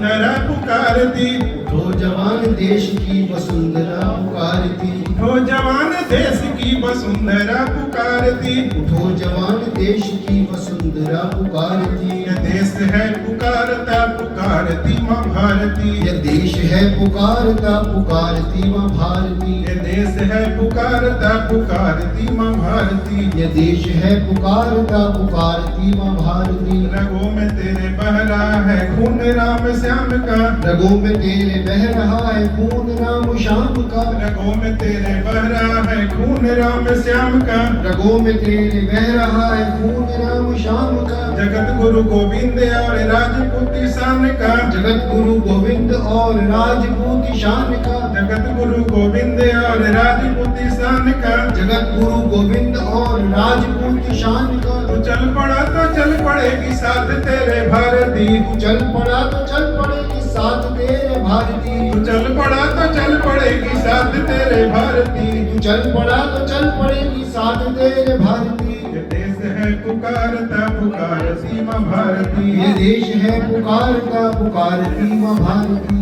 वसुंधरा पुकारती, उठो जवान देश की वसुंधरा पुकारती, उठो जवान देश की वसुंधरा पुकारती, उठो जवान देश की वसुंधरा पुकारती। ये देश है पुकारता पुकारती माँ भारती, ये देश है पुकारता पुकारती माँ भारती, ये देश है पुकारता पुकारती माँ भारती। ये देश है पुकारता पुकारती माँ भारती। रगों में तेरे बह रहा है खून राम श्याम का, रगों में तेरे बह रहा है खून राम श्याम का, रगों में तेरे बह रहा है खून राम श्याम का, रगों में तेरे बह रहा है खून राम श्याम का। जगत गुरु गोविंद और राजपूत शान का, जगत गुरु गोविंद और राजपूत शान का, जगत गुरु गोविंद और राजपूत शान का। जगत गुरु गोविंद और राजपूत शान का। तू चल पड़ा तो चल पड़ेगी साथ तेरे भारती, तू चल पड़ा तो चल पड़ेगी साथ तेरे भारती, तू चल पड़ा तो चल पड़ेगी साथ तेरे भारती। तू चल पड़ा तो चल पड़ेगी साथ तेरे भारती। ये देश है पुकारता पुकारती माँ भारती, ये देश है पुकारता पुकारती माँ भारती।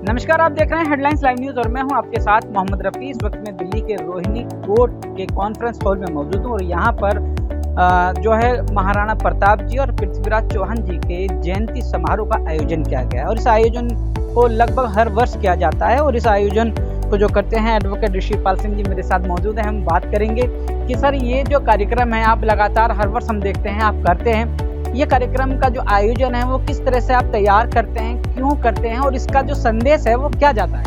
नमस्कार, आप देख रहे हैं हेडलाइंस लाइव न्यूज और मैं हूं आपके साथ मोहम्मद रफी। इस वक्त मैं दिल्ली के रोहिणी कोर्ट के कॉन्फ्रेंस हॉल में मौजूद हूं और यहां पर जो है महाराणा प्रताप जी और पृथ्वीराज चौहान जी के जयंती समारोह का आयोजन किया गया है और इस आयोजन को लगभग हर वर्ष किया जाता है और इस आयोजन को जो करते हैं एडवोकेट ऋषिपाल सिंह जी मेरे साथ मौजूद हैं। हम बात करेंगे कि सर ये जो कार्यक्रम है आप लगातार हर वर्ष हम देखते हैं आप करते हैं, ये कार्यक्रम का जो आयोजन है वो किस तरह से आप तैयार करते हैं, क्यों करते हैं और इसका जो संदेश है वो क्या जाता है?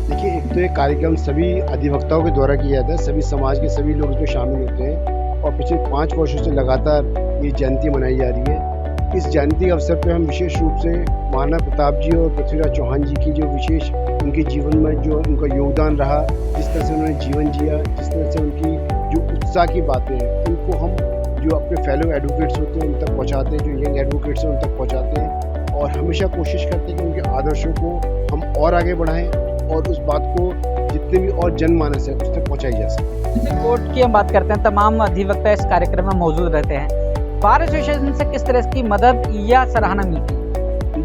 देखिए, एक तो ये कार्यक्रम सभी अधिवक्ताओं के द्वारा किया जाता है, सभी समाज के सभी लोग इसमें शामिल होते हैं और पिछले 5 वर्षों से लगातार ये जयंती मनाई जा रही है। इस जयंती के अवसर पर हम विशेष रूप से महाराणा प्रताप जी और पृथ्वीराज चौहान जी की जो विशेष उनके जीवन में जो उनका योगदान रहा, जिस तरह से उन्होंने जीवन जिया, जिस तरह से उनकी जो उत्साह की बातें हैं उनको हम जो अपने फेलो एडवोकेट्स होते हैं उन तक पहुँचाते हैं, जो यंग एडवोकेट्स हैं उन तक पहुँचाते हैं और हमेशा कोशिश करते हैं कि उनके आदर्शों को हम और आगे बढ़ाएं और उस बात को जितने भी और जनमानस है उस तक पहुँचाई जा सके। कोर्ट की हम बात करते हैं, तमाम अधिवक्ता इस कार्यक्रम में मौजूद रहते हैं। बार एसोसिएशन से किस तरह की मदद या सराहना मिलती है?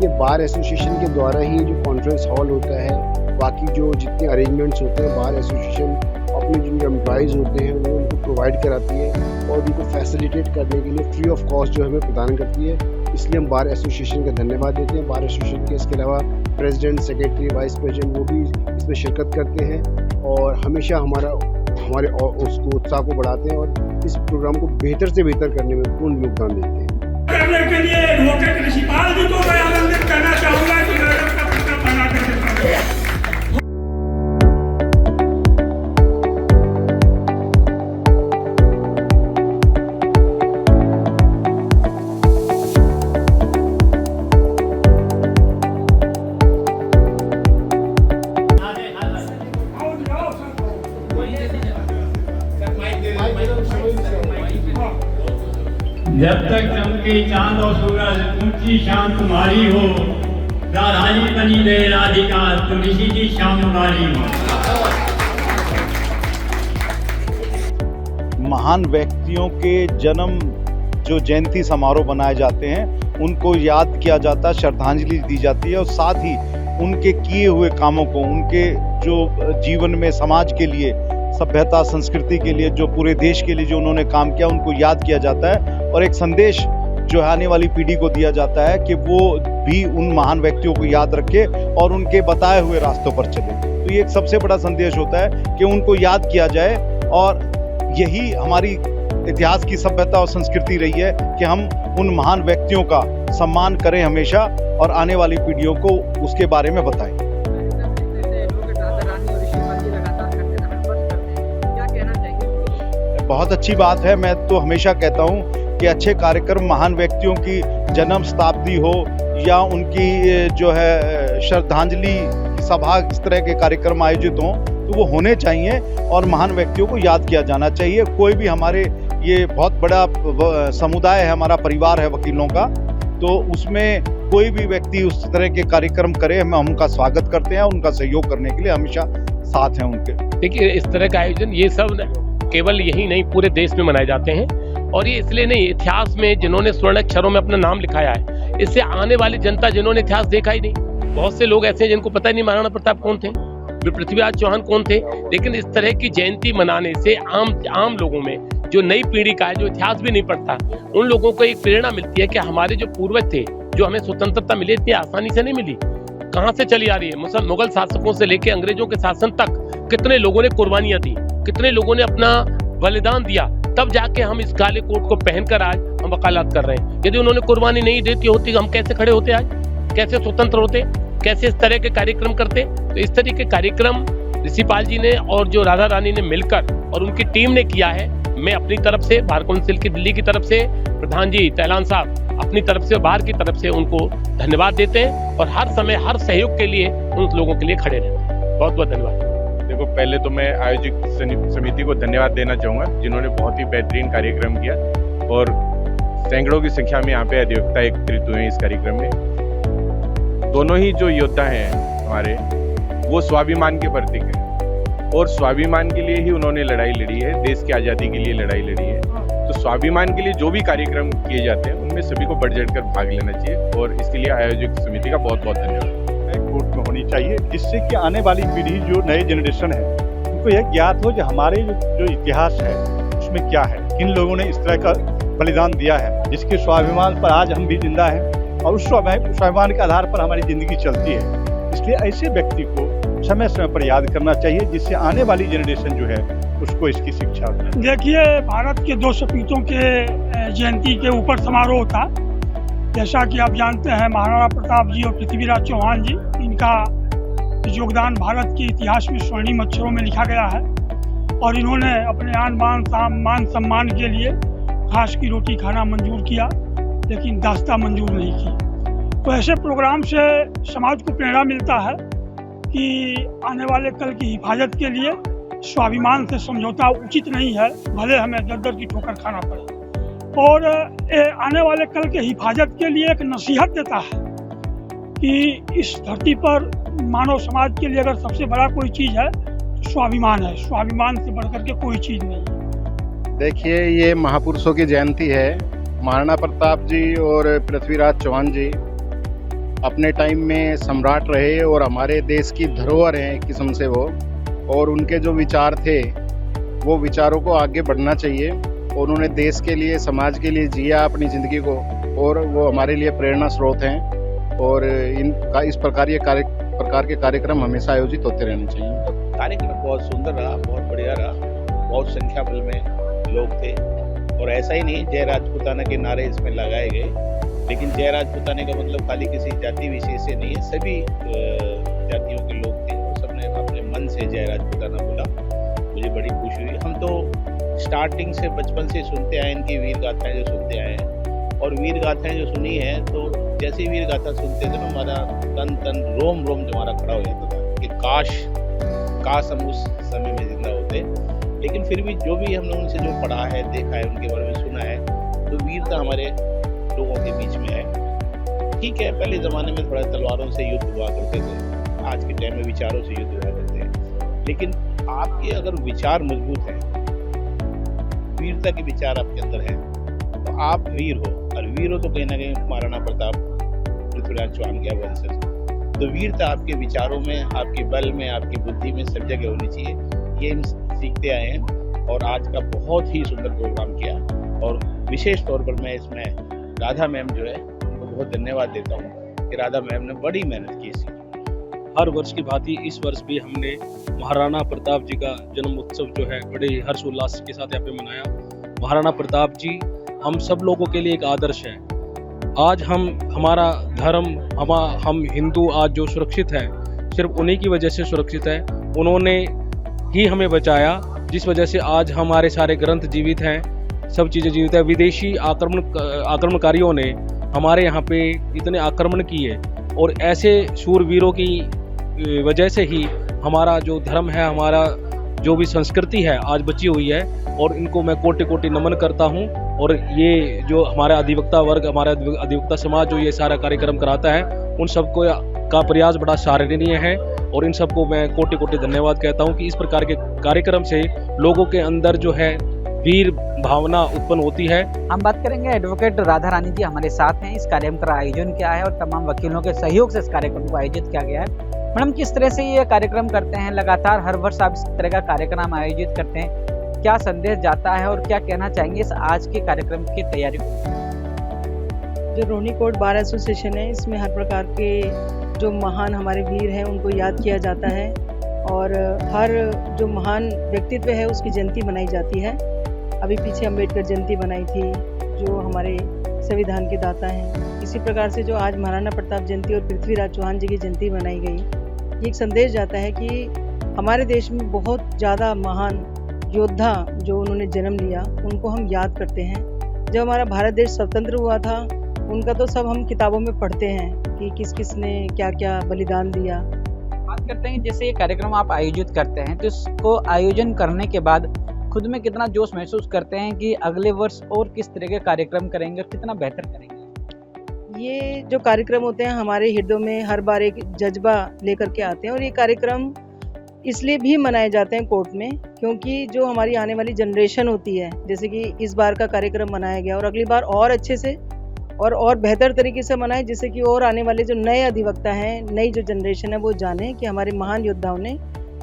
ये बार एसोसिएशन के द्वारा ही जो कॉन्फ्रेंस हॉल होता है, बाकी जो जितने अरेंजमेंट्स होते हैं बार एसोसिएशन अपने जो एम्प्लॉइज़ होते हैं वो उनको प्रोवाइड कराती है और उनको फैसिलिटेट करने के लिए फ्री ऑफ कॉस्ट जो हमें प्रदान करती है। इसलिए हम बार एसोसिएशन का धन्यवाद देते हैं। बार एसोसिएशन के इसके अलावा प्रेसिडेंट, सेक्रेटरी, वाइस प्रेसिडेंट वो भी इसमें शिरकत करते हैं और हमेशा हमारे उसको उत्साह को बढ़ाते हैं और इस प्रोग्राम को बेहतर से बेहतर करने में पूर्ण योगदान देते हैं। करने के लिए एडवोकेट ऋषिपाल जी को मैं आनंदित करना चाहूँगा कि मैडम का पुस्तक बना करके जब तक चमके चांद और सूरज ऊंची शान तुम्हारी हो, राधा जी बनी रहे राधिका तुम ऋषि की शाम तुम्हारी हो। महान व्यक्तियों के जन्म जो जयंती समारोह बनाए जाते हैं उनको याद किया जाता है, श्रद्धांजलि दी जाती है और साथ ही उनके किए हुए कामों को, उनके जो जीवन में समाज के लिए, सभ्यता संस्कृति के लिए, जो पूरे देश के लिए जो उन्होंने काम किया उनको याद किया जाता है और एक संदेश जो आने वाली पीढ़ी को दिया जाता है कि वो भी उन महान व्यक्तियों को याद रखे और उनके बताए हुए रास्तों पर चले। तो ये एक सबसे बड़ा संदेश होता है कि उनको याद किया जाए और यही हमारी इतिहास की सभ्यता और संस्कृति रही है कि हम उन महान व्यक्तियों का सम्मान करें हमेशा और आने वाली पीढ़ियों को उसके बारे में बताएं। बहुत अच्छी बात है। मैं तो हमेशा कहता हूँ कि अच्छे कार्यक्रम, महान व्यक्तियों की जन्म शताब्दी हो या उनकी जो है श्रद्धांजलि सभा, इस तरह के कार्यक्रम आयोजित हों तो वो होने चाहिए और महान व्यक्तियों को याद किया जाना चाहिए। कोई भी हमारे ये बहुत बड़ा समुदाय है, हमारा परिवार है वकीलों का, तो उसमें कोई भी व्यक्ति उस तरह के कार्यक्रम करे, हम उनका स्वागत करते हैं, उनका सहयोग करने के लिए हमेशा साथ हैं उनके। देखिए, इस तरह का आयोजन ये सब केवल यही नहीं पूरे देश में मनाए जाते हैं और ये इसलिए नहीं, इतिहास में जिन्होंने स्वर्ण अक्षरों में अपना नाम लिखाया है, इससे आने वाली जनता जिन्होंने इतिहास देखा ही नहीं, बहुत से लोग ऐसे हैं जिनको पता ही नहीं महाराणा प्रताप कौन थे, पृथ्वीराज चौहान कौन थे। लेकिन इस तरह की जयंती मनाने से आम लोगों में, जो नई पीढ़ी का है, जो इतिहास भी नहीं पढ़ता, उन लोगों को एक प्रेरणा मिलती है कि हमारे जो पूर्वज थे, जो हमें स्वतंत्रता मिली, इतनी आसानी से नहीं मिली, कहाँ से चली आ रही है। मुगल शासकों से लेकर अंग्रेजों के शासन तक कितने लोगों ने कुर्बानियां दी, कितने लोगों ने अपना बलिदान दिया, तब जाके हम इस काले कोट को पहनकर आज हम वकालत कर रहे हैं। यदि उन्होंने कुर्बानी नहीं देती होती, हम कैसे खड़े होते आज, कैसे स्वतंत्र होते, कैसे इस तरह के कार्यक्रम करते। तो इस तरह के कार्यक्रम ऋषिपाल जी ने और जो राधा रानी ने मिलकर और उनकी टीम ने किया है। मैं अपनी तरफ से, बार काउंसिल की दिल्ली की तरफ से, प्रधान जी तैलान साहब अपनी तरफ से, बाहर की तरफ से उनको धन्यवाद देते हैं और हर समय हर सहयोग के लिए उन लोगों के लिए खड़े रहते हैं। बहुत बहुत धन्यवाद। देखो, पहले तो मैं आयोजक समिति को धन्यवाद देना चाहूँगा, जिन्होंने बहुत ही बेहतरीन कार्यक्रम किया और सैकड़ों की संख्या में यहाँ पे अधिवक्ता एकत्रित हुए हैं इस कार्यक्रम में। दोनों ही जो योद्धा हैं हमारे, वो स्वाभिमान के प्रतीक हैं और स्वाभिमान के लिए ही उन्होंने लड़ाई लड़ी है, देश की आज़ादी के लिए लड़ाई लड़ी है। तो स्वाभिमान के लिए जो भी कार्यक्रम किए जाते हैं, उनमें सभी को बढ़ चढ़ कर भाग लेना चाहिए और इसके लिए आयोजक समिति का बहुत बहुत धन्यवाद। कोर्ट में होनी चाहिए, जिससे कि आने वाली पीढ़ी, जो नए जनरेशन है, उनको यह ज्ञात हो कि हमारे जो इतिहास है उसमें क्या है, किन लोगों ने इस तरह का बलिदान दिया है, जिसके स्वाभिमान पर आज हम भी जिंदा हैं और उस स्वाभिमान के आधार पर हमारी जिंदगी चलती है। इसलिए ऐसे व्यक्ति को समय समय पर याद करना चाहिए, जिससे आने वाली जनरेशन जो है उसको इसकी शिक्षा मिले। देखिए, भारत के 2 सपूतों के जयंती के ऊपर समारोह था। जैसा कि आप जानते हैं, महाराणा प्रताप जी और पृथ्वीराज चौहान जी, इनका योगदान भारत के इतिहास में स्वर्णिम अक्षरों में लिखा गया है और इन्होंने अपने आन मान सम्मान के लिए घास की रोटी खाना मंजूर किया, लेकिन दास्ता मंजूर नहीं की। तो ऐसे प्रोग्राम से समाज को प्रेरणा मिलता है कि आने वाले कल की हिफाजत के लिए स्वाभिमान से समझौता उचित नहीं है, भले हमें दर की ठोकर खाना पड़े। और आने वाले कल के हिफाजत के लिए एक नसीहत देता है कि इस धरती पर मानव समाज के लिए अगर सबसे बड़ा कोई चीज़ है तो स्वाभिमान है। स्वाभिमान से बढ़कर के कोई चीज़ नहीं है। देखिए, ये महापुरुषों की जयंती है। महाराणा प्रताप जी और पृथ्वीराज चौहान जी अपने टाइम में सम्राट रहे और हमारे देश की धरोहर हैं एक किस्म से वो, और उनके जो विचार थे वो विचारों को आगे बढ़ना चाहिए और उन्होंने देश के लिए, समाज के लिए जिया अपनी ज़िंदगी को, और वो हमारे लिए प्रेरणा स्रोत हैं और इस प्रकार के कार्यक्रम हमेशा आयोजित होते रहने चाहिए। कार्यक्रम बहुत सुंदर रहा, बहुत बढ़िया रहा, बहुत संख्या बल में लोग थे और ऐसा ही नहीं जय राजपूताना के नारे इसमें लगाए गए, लेकिन जय राजपूताना का मतलब खाली किसी जाति विशेष से नहीं है, सभी जातियों के लोग थे और सबने अपने मन से जय राजपूताना बोला। मुझे बड़ी खुशी हुई। हम तो स्टार्टिंग से बचपन से सुनते आए इनकी वीर गाथाएं जो सुनते आए हैं, और वीर गाथाएं जो सुनी है तो जैसे वीर गाथा सुनते थे ना, हमारा तन रोम जो हमारा खड़ा हो जाता था कि काश हम उस समय में जिंदा होते। लेकिन फिर भी जो भी हमने उनसे जो पढ़ा है, देखा है, उनके बारे में सुना है, तो वीरता हमारे लोगों के बीच में है। ठीक है, पहले ज़माने में थोड़ा तलवारों से युद्ध हुआ करते थे, आज के टाइम में विचारों से युद्ध हुआ करते हैं। लेकिन आपके अगर विचार मजबूत हैं, वीरता के विचार आपके अंदर हैं, तो आप वीर हो, और वीर हो तो कहीं ना कहीं महाराणा प्रताप, पृथ्वीराज चौहान के वंशज। तो वीरता आपके विचारों में, आपके बल में, आपकी बुद्धि में सब जगह होनी चाहिए। ये हम सीखते आए हैं और आज का बहुत ही सुंदर प्रोग्राम किया, और विशेष तौर पर मैं इसमें राधा मैम जो है उनको बहुत धन्यवाद देता हूँ कि राधा मैम ने बड़ी मेहनत की इसकी। हर वर्ष की भांति इस वर्ष भी हमने महाराणा प्रताप जी का जन्म उत्सव जो है बड़े हर्षोल्लास के साथ यहाँ पे मनाया। महाराणा प्रताप जी हम सब लोगों के लिए एक आदर्श है। आज हमारा धर्म, हम हिंदू आज जो सुरक्षित है, सिर्फ उन्हीं की वजह से सुरक्षित है। उन्होंने ही हमें बचाया, जिस वजह से आज हमारे सारे ग्रंथ जीवित हैं, सब चीज़ें जीवित है। विदेशी आक्रमणकारियों ने हमारे यहाँ पे इतने आक्रमण किए, और ऐसे शूरवीरों की वजह से ही हमारा जो धर्म है, हमारा जो भी संस्कृति है आज बची हुई है, और इनको मैं कोटि कोटि नमन करता हूँ। और ये जो हमारा अधिवक्ता वर्ग, हमारा अधिवक्ता समाज जो ये सारा कार्यक्रम कराता है, उन सबको का प्रयास बड़ा सराहनीय है, और इन सबको मैं कोटि कोटि धन्यवाद कहता हूँ कि इस प्रकार के कार्यक्रम से लोगों के अंदर जो है वीर भावना उत्पन्न होती है। हम बात करेंगे एडवोकेट राधा रानी जी हमारे साथ हैं। इस कार्यक्रम का आयोजन क्या है और तमाम वकीलों के सहयोग से इस कार्यक्रम को आयोजित किया गया है। मैडम, किस तरह से ये कार्यक्रम करते हैं? लगातार हर वर्ष आप इस तरह का कार्यक्रम आयोजित करते हैं, क्या संदेश जाता है और क्या कहना चाहेंगे इस आज के कार्यक्रम की तैयारी को? जो रोहिणी कोर्ट बार एसोसिएशन है, इसमें हर प्रकार के जो महान हमारे वीर हैं उनको याद किया जाता है और हर जो महान व्यक्तित्व है उसकी जयंती मनाई जाती है। अभी पीछे अम्बेडकर जयंती बनाई थी जो हमारे संविधान के दाता हैं। इसी प्रकार से जो आज महाराणा प्रताप जयंती और पृथ्वीराज चौहान जी की जयंती मनाई गई, ये एक संदेश जाता है कि हमारे देश में बहुत ज़्यादा महान योद्धा जो उन्होंने जन्म लिया उनको हम याद करते हैं। जब हमारा भारत देश स्वतंत्र हुआ था उनका तो सब हम किताबों में पढ़ते हैं कि किस किस ने क्या क्या बलिदान दिया। बात करते हैं जैसे ये कार्यक्रम आप आयोजित करते हैं तो इसको आयोजन करने के बाद खुद में कितना जोश महसूस करते हैं कि अगले वर्ष और किस तरह के कार्यक्रम करेंगे और कितना बेहतर करेंगे? ये जो कार्यक्रम होते हैं हमारे हृदयों में हर बार एक जज्बा लेकर के आते हैं और ये कार्यक्रम इसलिए भी मनाए जाते हैं कोर्ट में क्योंकि जो हमारी आने वाली जनरेशन होती है, जैसे कि इस बार का कार्यक्रम मनाया गया और अगली बार और अच्छे से और बेहतर तरीके से मनाए, जिससे कि और आने वाले जो नए अधिवक्ता हैं, नई जो जनरेशन है वो जाने कि हमारे महान योद्धाओं ने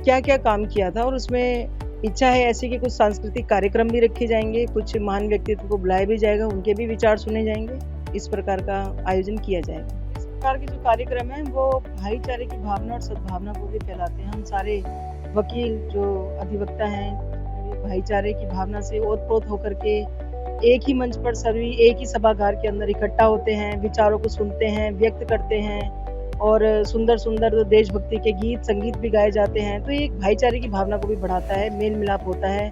क्या क्या काम किया था। और उसमें इच्छा है ऐसी कि कुछ सांस्कृतिक कार्यक्रम भी रखे जाएंगे, कुछ महान व्यक्तित्व को बुलाया भी जाएगा, उनके भी विचार सुने जाएंगे। इस प्रकार का आयोजन किया जाएगा। इस प्रकार के जो कार्यक्रम हैं वो भाईचारे की भावना और सद्भावना को भी फैलाते हैं। हम सारे वकील जो अधिवक्ता हैं भाईचारे की भावना से ओतप्रोत होकर के एक ही मंच पर सभी एक ही सभागार के अंदर इकट्ठा होते हैं, विचारों को सुनते हैं, व्यक्त करते हैं और सुंदर सुंदर देशभक्ति के गीत संगीत भी गाए जाते हैं। तो ये एक भाईचारे की भावना को भी बढ़ाता है, मेल मिलाप होता है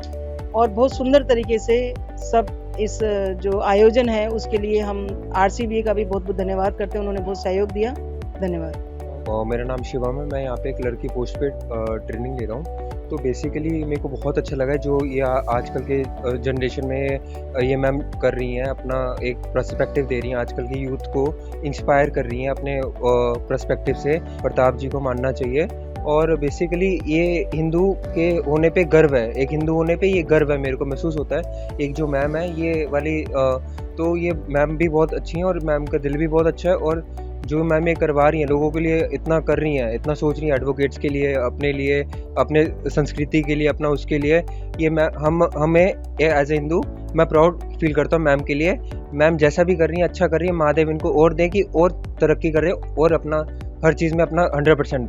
और बहुत सुंदर तरीके से सब इस जो आयोजन है उसके लिए हम RCBA का भी बहुत बहुत धन्यवाद करते हैं। उन्होंने बहुत सहयोग दिया। धन्यवाद। मेरा नाम शिवम है, मैं यहाँ पे एक लड़की पोस्ट पे ट्रेनिंग ले रहा हूँ। तो बेसिकली मेरे को बहुत अच्छा लगा जो ये आजकल के जनरेशन में ये मैम कर रही हैं, अपना एक पर्सपेक्टिव दे रही हैं, आजकल के यूथ को इंस्पायर कर रही हैं अपने पर्सपेक्टिव से। प्रताप जी को मानना चाहिए और बेसिकली ये हिंदू के होने पे गर्व है, एक हिंदू होने पे ये गर्व है मेरे को महसूस होता है। एक जो मैम है ये वाली तो ये मैम भी बहुत अच्छी हैं और मैम का दिल भी बहुत अच्छा है और जो मैम ये करवा रही हैं लोगों के लिए इतना कर रही हैं, इतना सोच रही हैं एडवोकेट्स के लिए, अपने लिए, अपने संस्कृति के लिए, अपना उसके लिए। ये हमें एज ए हिंदू मैं प्राउड फील करता हूँ मैम के लिए। मैम जैसा भी कर रही हैं अच्छा कर रही हैं। महादेव इनको और दें कि और तरक्की करें और अपना हर चीज़ में अपना 100%